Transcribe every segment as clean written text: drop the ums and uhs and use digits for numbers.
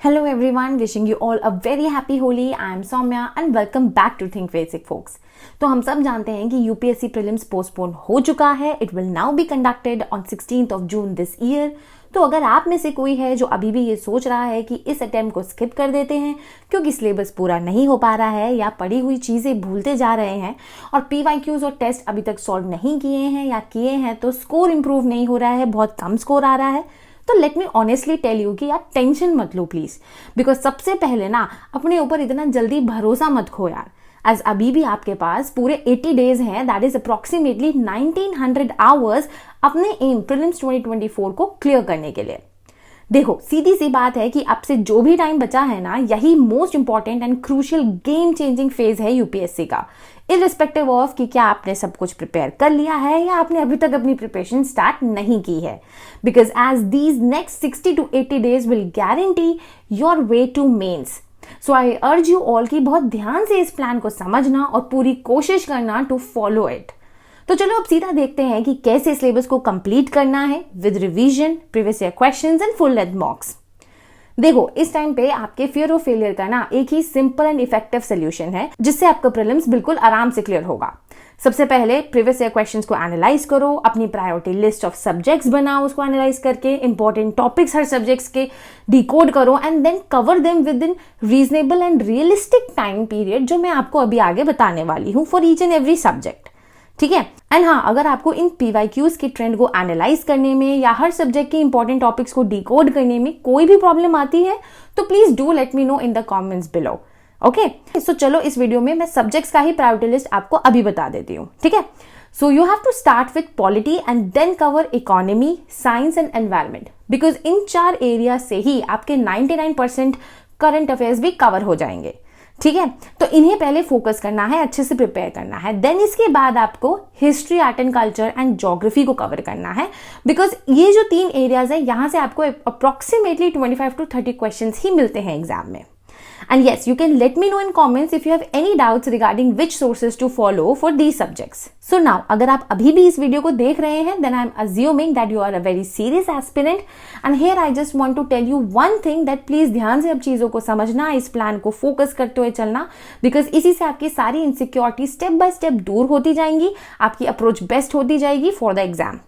Hello everyone, wishing you all a very happy Holi. I am Soumya and welcome back to Think Basic folks. तो हम सब जानते हैं कि UPSC prelims postpone हो चुका है. It will now be conducted on 16th of June this year. तो अगर आप में से कोई है जो अभी भी ये सोच रहा है कि इस अटेम्प्ट को स्किप कर देते हैं क्योंकि सिलेबस पूरा नहीं हो पा रहा है या पढ़ी हुई चीज़ें भूलते जा रहे हैं और पीवाईक्यूज और टेस्ट अभी तक सॉल्व नहीं किए हैं या किए हैं तो स्कोर इंप्रूव नहीं हो रहा है, बहुत कम स्कोर आ रहा है, तो let me honestly tell you कि यार टेंशन मत लो प्लीज. बिकॉज सबसे पहले ना अपने ऊपर इतना जल्दी भरोसा मत खो यार. एज अभी भी आपके पास पूरे 80 डेज हैं, दैट इज अप्रोक्सीमेटली 1900 आवर्स अपने एम प्रीलिम्स 2024 को क्लियर करने के लिए. देखो सीधी सी बात है कि अब से जो भी टाइम बचा है ना, यही most important and crucial game changing phase है यूपीएससी का, इररिस्पेक्टिव ऑफ कि क्या आपने सब कुछ प्रिपेयर कर लिया है या आपने अभी तक अपनी प्रिपरेशन स्टार्ट नहीं की है. Because as these next 60 to 80 days will guarantee your way to mains. So I urge you all कि बहुत ध्यान से इस प्लान को समझना और पूरी कोशिश करना टू फॉलो इट. तो चलो अब सीधा देखते हैं कि कैसे सिलेबस को कंप्लीट करना है with revision, previous year questions and full length मॉक्स. देखो इस टाइम पे आपके फियर ऑफ फेलियर का ना एक ही सिंपल एंड इफेक्टिव सोल्यूशन है जिससे आपका प्रीलिम्स बिल्कुल आराम से क्लियर होगा. सबसे पहले प्रीवियस ईयर क्वेश्चंस को एनालाइज करो, अपनी प्रायोरिटी लिस्ट ऑफ सब्जेक्ट्स बनाओ, उसको एनालाइज करके इंपॉर्टेंट टॉपिक्स हर सब्जेक्ट्स के डिकोड करो and then cover them with in reasonable and realistic time period जो मैं आपको अभी आगे बताने वाली हूँ for each and every subject. ठीक है. एंड हाँ, अगर आपको इन पीवाईक्यूज के ट्रेंड को एनालाइज करने में या हर सब्जेक्ट के इंपॉर्टेंट टॉपिक्स को डिकोड करने में कोई भी प्रॉब्लम आती है तो please do let me no in the comments below. Okay, so चलो इस वीडियो में मैं सब्जेक्ट्स का ही प्रायोरिटी लिस्ट आपको अभी बता देती हूँ. ठीक है. So you have to start with polity and then cover economy, science and environment, because इन 4 एरिया से ही आपके 99% करंट अफेयर्स भी कवर हो जाएंगे. ठीक है. तो इन्हें पहले फोकस करना है, अच्छे से प्रिपेयर करना है. देन इसके बाद आपको history, art and culture and geography को कवर करना है, बिकॉज ये जो 3 एरियाज है यहां से आपको अप्रोक्सीमेटली 25 to 30 क्वेश्चंस ही मिलते हैं एग्जाम में. And yes, you can let me know in comments if you have any doubts regarding which sources to follow for these subjects. So now, अगर आप अभी भी इस वीडियो को देख रहे हैं, then I am assuming that you are a very serious aspirant. And here I just want to tell you one thing that please ध्यान से अब चीजों को समझना, इस प्लान को फोकस करते हुए चलना, because इसी से आपकी सारी इनसिक्योरिटी स्टेप बाय स्टेप दूर होती जाएंगी, आपकी अप्रोच बेस्ट होती जाएगी फॉर द एग्जाम.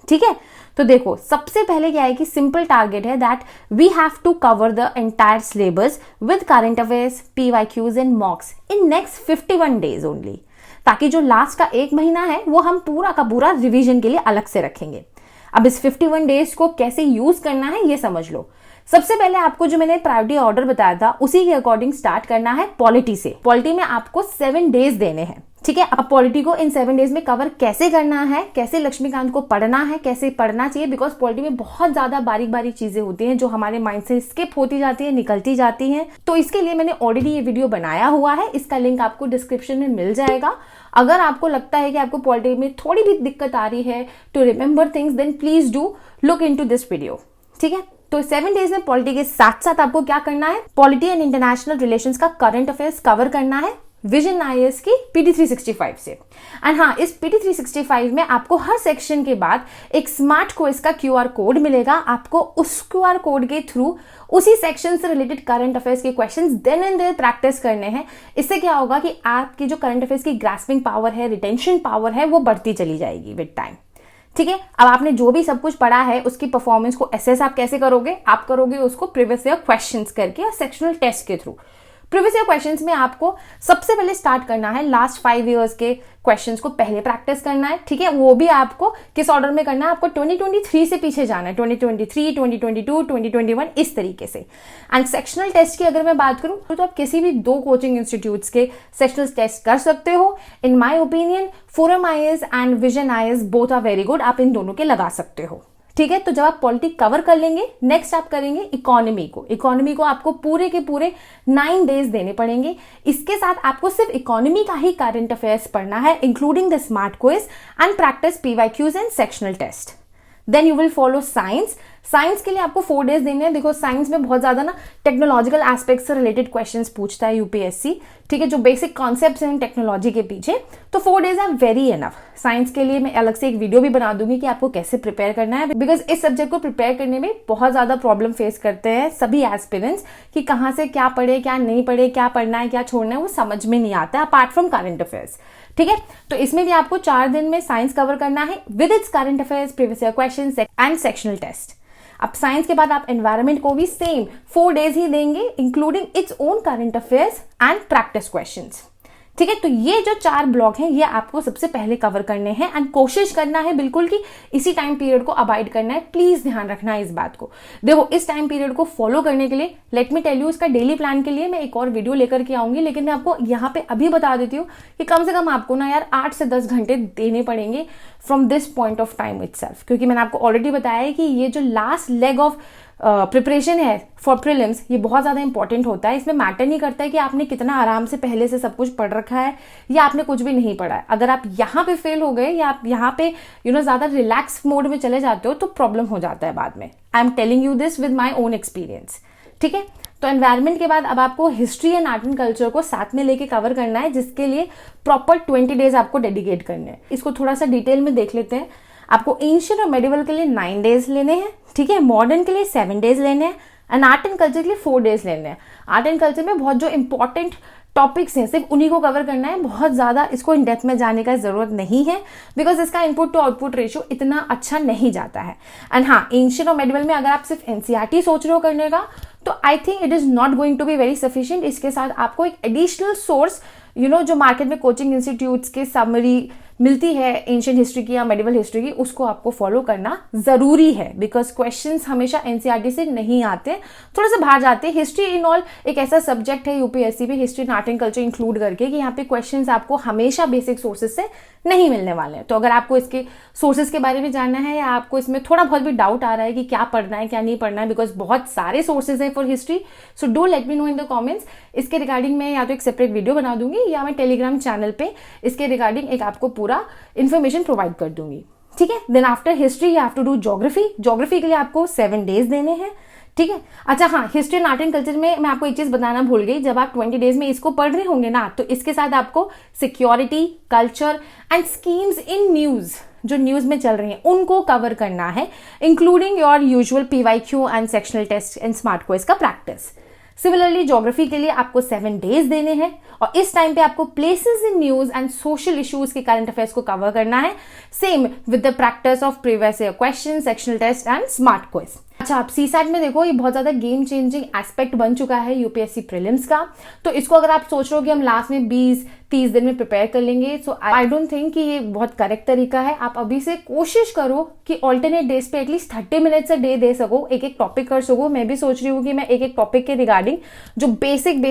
ठीक है. तो देखो सबसे पहले क्या है कि सिंपल टारगेट है that we have to cover the entire syllabus with current affairs, PYQs and mocks in next 51 days only, ताकि जो लास्ट का 1 महीना है वो हम पूरा का पूरा रिवीजन के लिए अलग से रखेंगे. अब इस 51 डेज को कैसे यूज करना है ये समझ लो. सबसे पहले आपको जो मैंने प्रायोरिटी ऑर्डर बताया था उसी के अकॉर्डिंग स्टार्ट करना है पॉलिटी से. पॉलिटी में आपको 7 डेज देने हैं. ठीक है. अब पॉलिटी को इन 7 डेज में कवर कैसे करना है, कैसे लक्ष्मीकांत को पढ़ना है, कैसे पढ़ना चाहिए, बिकॉज पॉलिटी में बहुत ज्यादा बारीक बारीक चीजें होती हैं जो हमारे माइंड से स्किप होती जाती है, निकलती जाती हैं. तो इसके लिए मैंने ऑलरेडी ये वीडियो बनाया हुआ है, इसका लिंक आपको डिस्क्रिप्शन में मिल जाएगा. अगर आपको लगता है कि आपको पॉलिटी में थोड़ी भी दिक्कत आ रही है to remember things, then please do look into this video. ठीक है. तो 7 डेज में पॉलिटी के साथ साथ आपको क्या करना है, पॉलिटी एंड इंटरनेशनल रिलेशंस का करंट अफेयर्स कवर करना है विजन आईएएस की पीटी 365 से. एंड हाँ, इस पीटी 365 में आपको हर सेक्शन के बाद एक स्मार्ट क्विज का क्यूआर कोड मिलेगा. आपको उस क्यूआर कोड के थ्रू उसी सेक्शन से रिलेटेड करंट अफेयर्स के questions then and there practice करने हैं. इससे क्या होगा कि आपकी जो करंट अफेयर्स की ग्रास्पिंग पावर है, रिटेंशन पावर है, वो बढ़ती चली जाएगी विद टाइम. ठीक है. अब आपने जो भी सब कुछ पढ़ा है उसकी परफॉर्मेंस को असेस आप कैसे करोगे, आप करोगे उसको प्रीवियस ईयर क्वेश्चंस करके और सेक्शनल टेस्ट के थ्रू. प्रीवियस ईयर क्वेश्चंस में आपको सबसे पहले स्टार्ट करना है लास्ट 5 इयर्स के क्वेश्चंस को पहले प्रैक्टिस करना है. ठीक है. वो भी आपको किस ऑर्डर में करना है, आपको 2023 से पीछे जाना है, 2023, 2022, 2021 इस तरीके से. एंड सेक्शनल टेस्ट की अगर मैं बात करूं तो आप किसी भी 2 कोचिंग इंस्टीट्यूट्स के सेक्शनल टेस्ट कर सकते हो. In my opinion Forum IAS and Vision IAS both are very good, आप इन दोनों के लगा सकते हो. ठीक है. तो जब आप पॉलिटी कवर कर लेंगे, नेक्स्ट आप करेंगे इकोनॉमी को. इकोनॉमी को आपको पूरे के पूरे 9 डेज देने पड़ेंगे. इसके साथ आपको सिर्फ इकोनॉमी का ही करंट अफेयर्स पढ़ना है, including the smart quiz and practice PYQs and sectional test. Then you will follow science. Science के लिए आपको 4 डेज देने हैं। देखो साइंस में बहुत ज्यादा ना टेक्नोलॉजिकल एस्पेक्ट से रिलेटेड क्वेश्चंस पूछता है यूपीएससी, ठीक है, जो बेसिक कॉन्सेप्ट्स हैं टेक्नोलॉजी के पीछे। तो 4 days are very enough. Science के लिए मैं अलग से एक वीडियो भी बना दूंगी कि आपको कैसे प्रिपेयर करना है, बिकॉज इस सब्जेक्ट को प्रिपेयर करने में बहुत ज्यादा प्रॉब्लम फेस करते हैं सभी एस्पिरेंट्स कि कहाँ से क्या पढ़े, क्या नहीं पढ़े, क्या पढ़ना है, क्या छोड़ना है, वो समझ में नहीं आता अपार्ट फ्रॉम करंट अफेयर्स, ठीक है। तो इसमें भी आपको 4 दिन में साइंस कवर करना है with its current affairs, previous year questions and sectional test. अब साइंस के बाद आप एनवायरनमेंट को भी सेम 4 डेज ही देंगे, including its own current affairs and practice questions, ठीक है। तो ये जो 4 ब्लॉक हैं ये आपको सबसे पहले कवर करने हैं एंड कोशिश करना है बिल्कुल कि इसी टाइम पीरियड को अवॉइड करना है। प्लीज ध्यान रखना है इस बात को। देखो इस टाइम पीरियड को फॉलो करने के लिए लेट मी टेल यू, इसका डेली प्लान के लिए मैं एक और वीडियो लेकर के आऊंगी, लेकिन मैं आपको यहाँ पे अभी बता देती हूँ कि कम से कम आपको ना यार 8 से 10 घंटे देने पड़ेंगे from this point of time itself, क्योंकि मैंने आपको ऑलरेडी बताया है कि ये जो लास्ट लेग ऑफ प्रिपरेशन है फॉर प्रीलिम्स ये बहुत ज्यादा इंपॉर्टेंट होता है। इसमें मैटर नहीं करता है कि आपने कितना आराम से पहले से सब कुछ पढ़ रखा है या आपने कुछ भी नहीं पढ़ा है। अगर आप यहाँ पे फेल हो गए या आप यहाँ पे ज्यादा रिलैक्स मोड में चले जाते हो तो प्रॉब्लम हो जाता है बाद में। आई am telling you this with my own experience, ठीक है। तो एनवायरनमेंट के बाद अब आपको history and art and culture को साथ में लेके कवर करना है, जिसके लिए प्रॉपर 20 डेज आपको डेडिकेट करने हैं। इसको थोड़ा सा डिटेल में देख लेते हैं। आपको एंशिएंट और मेडिवल के लिए 9 डेज लेने हैं, ठीक है। मॉडर्न के लिए 7 डेज लेने हैं एंड आर्ट एंड कल्चर के लिए 4 डेज लेने हैं। आर्ट एंड कल्चर में बहुत जो इंपॉर्टेंट टॉपिक्स हैं सिर्फ उन्हीं को कवर करना है, बहुत ज्यादा इसको इन डेप्थ में जाने का जरूरत नहीं है, बिकॉज इसका इनपुट टू आउटपुट रेशियो इतना अच्छा नहीं जाता है। एंड हाँ, एंशिएंट और मेडिवल में अगर आप सिर्फ एनसीईआरटी सोच रहे हो करने का तो I think it is not going to be very sufficient. इसके साथ आपको एक एडिशनल सोर्स जो मार्केट में कोचिंग इंस्टीट्यूट्स के समरी मिलती है एंशिएंट हिस्ट्री की या मेडिवल हिस्ट्री की, उसको आपको फॉलो करना जरूरी है, बिकॉज क्वेश्चंस हमेशा एनसीईआरटी से नहीं आते, थोड़ा सा बाहर जाते हैं। हिस्ट्री इन ऑल एक ऐसा सब्जेक्ट है यूपीएससी में, history and art and culture include करके, कि यहाँ पे क्वेश्चंस आपको हमेशा बेसिक सोर्सेज से नहीं मिलने वाले हैं। तो अगर आपको इसके सोर्सेज के बारे में जानना है या आपको इसमें थोड़ा बहुत भी डाउट आ रहा है कि क्या पढ़ना है क्या नहीं पढ़ना है, बिकॉज बहुत सारे सोर्सेज हैं for history, so do let me no in the comments. इसके रिगार्डिंग मैं या तो एक सेपरेट वीडियो बना दूंगी या मैं टेलीग्राम चैनल पे इसके रिगार्डिंग एक आपको पूरा इन्फॉर्मेशन प्रोवाइड कर दूंगी, ठीक है। Then after history you have to do geography. Geography के लिए आपको 7 डेज देने हैं, ठीक है। अच्छा हाँ, history and art and culture में मैं आपको एक चीज बताना भूल गई, जब आप 20 डेज में इसको पढ़ रहे होंगे ना, तो इसके साथ आपको security, culture and schemes in news, जो न्यूज में चल रही हैं उनको कवर करना है, including your usual PYQ and sectional test and smart quiz का प्रैक्टिस। सिमिलरली ज्योग्राफी के लिए आपको 7 डेज देने हैं और इस टाइम पे आपको places in news and social issues के करंट अफेयर्स को कवर करना है, same with the practice of previous year question, sectional test and smart quiz. अच्छा, आप सीसैट में देखो ये बहुत ज्यादा गेम चेंजिंग एस्पेक्ट बन चुका है यूपीएससी प्रीलिम्स का। तो इसको अगर आप सोच रहे हो कि हम लास्ट में 20-30 दिन में प्रिपेयर कर लेंगे, सो आई डोंट थिंक कि ये बहुत करेक्ट तरीका है। आप अभी से कोशिश करो कि ऑल्टरनेट डेज पे at least 30 minutes a day they सको, एक एक टॉपिक कर सको। मैं भी सोच रही हूँ कि मैं एक एक टॉपिक के रिगार्डिंग जो बेसिक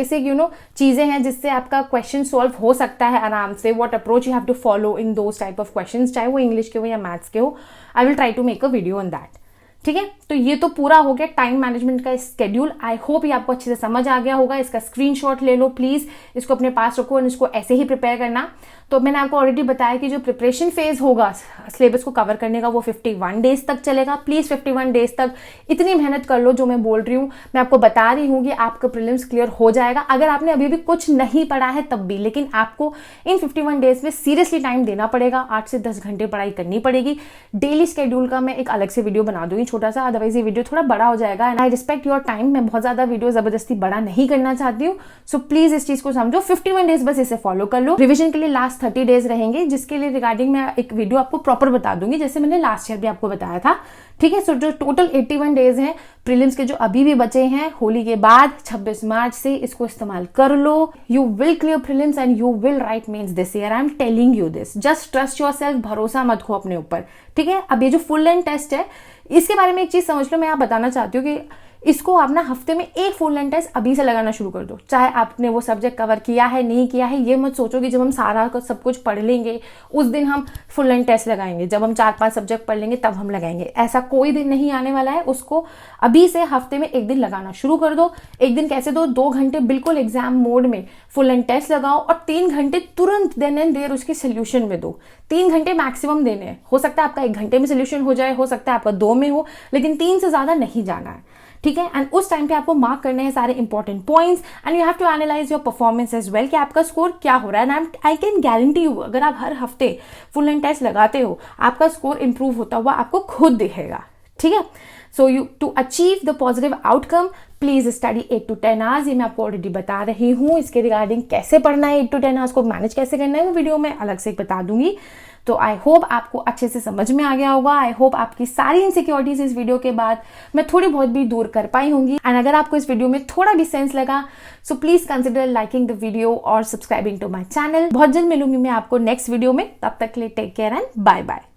चीजें हैं जिससे आपका क्वेश्चन सॉल्व हो सकता है आराम से, what approach you have to follow in those type of questions, चाहे वो इंग्लिश के हो या मैथ्स के हो, I will try to make a video on that, ठीक है। तो ये तो पूरा हो गया टाइम मैनेजमेंट का स्केड्यूल। आई होप ये आपको अच्छे से समझ आ गया होगा। इसका स्क्रीनशॉट ले लो प्लीज, इसको अपने पास रखो और इसको ऐसे ही प्रिपेयर करना। तो मैंने आपको ऑलरेडी बताया कि जो प्रिपरेशन फेज होगा सिलेबस को कवर करने का वो 51 डेज तक चलेगा। प्लीज 51 डेज तक इतनी मेहनत कर लो जो मैं बोल रही हूँ। मैं आपको बता रही हूँ कि आपका प्रीलिम्स क्लियर हो जाएगा अगर आपने अभी भी कुछ नहीं पढ़ा है तब भी, लेकिन आपको इन 51 डेज में सीरियसली टाइम देना पड़ेगा। 8 से 10 घंटे पढ़ाई करनी पड़ेगी। डेली स्केड्यूल का मैं एक अलग से वीडियो बना दूंगी छोटा सा, अदरवाइज ये वीडियो थोड़ा बड़ा हो जाएगा and I respect your time. मैं बहुत ज्यादा वीडियो जबरदस्ती बड़ा नहीं करना चाहती हूँ, सो प्लीज इस चीज को समझो। 51 डेज बस इसे फॉलो कर लो। रिविजन के लिए लास्ट 30 डेज रहेंगे, जिसके लिए रिगार्डिंग मैं एक वीडियो आपको प्रॉपर बता दूंगी, जैसे मैंने लास्ट ईयर भी आपको बताया था, ठीक है। सो जो टोटल 81 डेज हैं प्रीलिम्स के जो अभी भी बचे हैं होली के बाद 26 मार्च से, इसको इस्तेमाल कर लो। You will clear prelims and you will write mains this year. I am telling you this, just trust yourself, भरोसा मत खो अपने ऊपर, ठीक है। अब ये जो फुल लेंथ टेस्ट है इसके बारे में एक चीज समझ लो, मैं आप बताना चाहती हूँ कि इसको आप ना हफ्ते में एक फुल लेंथ टेस्ट अभी से लगाना शुरू कर दो। चाहे आपने वो सब्जेक्ट कवर किया है नहीं किया है, ये मत सोचो कि जब हम सारा सब कुछ पढ़ लेंगे उस दिन हम फुल लेंथ टेस्ट लगाएंगे, जब हम 4-5 सब्जेक्ट पढ़ लेंगे तब हम लगाएंगे। ऐसा कोई दिन नहीं आने वाला है। उसको अभी से हफ्ते में एक दिन लगाना शुरू कर दो। एक दिन कैसे दो, 2 घंटे बिल्कुल एग्जाम मोड में फुल लेंथ टेस्ट लगाओ और 3 घंटे तुरंत देन एंड देयर उसके सोल्यूशन में दो। 3 घंटे मैक्सिमम देने हैं। हो सकता है आपका 1 घंटे में सोल्यूशन हो जाए, हो सकता है आपका 2 में हो, लेकिन 3 से ज्यादा नहीं जाना है, ठीक है। एंड उस टाइम पे आपको मार्क करने हैं सारे important points and you have to analyse your performance as well कि आपका स्कोर क्या हो रहा है। And I can guarantee you, अगर आप हर हफ्ते फुल लेंथ टेस्ट लगाते हो, आपका स्कोर इंप्रूव होता हुआ आपको खुद दिखेगा, ठीक है। So you to achieve the positive outcome please study 8 to 10 hours. ये मैं आपको ऑलरेडी बता रही हूँ। इसके रिगार्डिंग कैसे पढ़ना है 8 to 10 आवर्स को मैनेज कैसे करना है वो वीडियो में अलग से बता दूंगी। तो आई होप आपको अच्छे से समझ में आ गया होगा। आई होप आपकी सारी इनसिक्योरिटीज इस वीडियो के बाद मैं थोड़ी बहुत भी दूर कर पाई होंगी। एंड अगर आपको इस वीडियो में थोड़ा भी सेंस लगा so please consider liking the video और सब्सक्राइबिंग टू माई चैनल। बहुत जल्द मिलूंगी मैं आपको नेक्स्ट वीडियो में। तब तक के लिए take care and bye bye.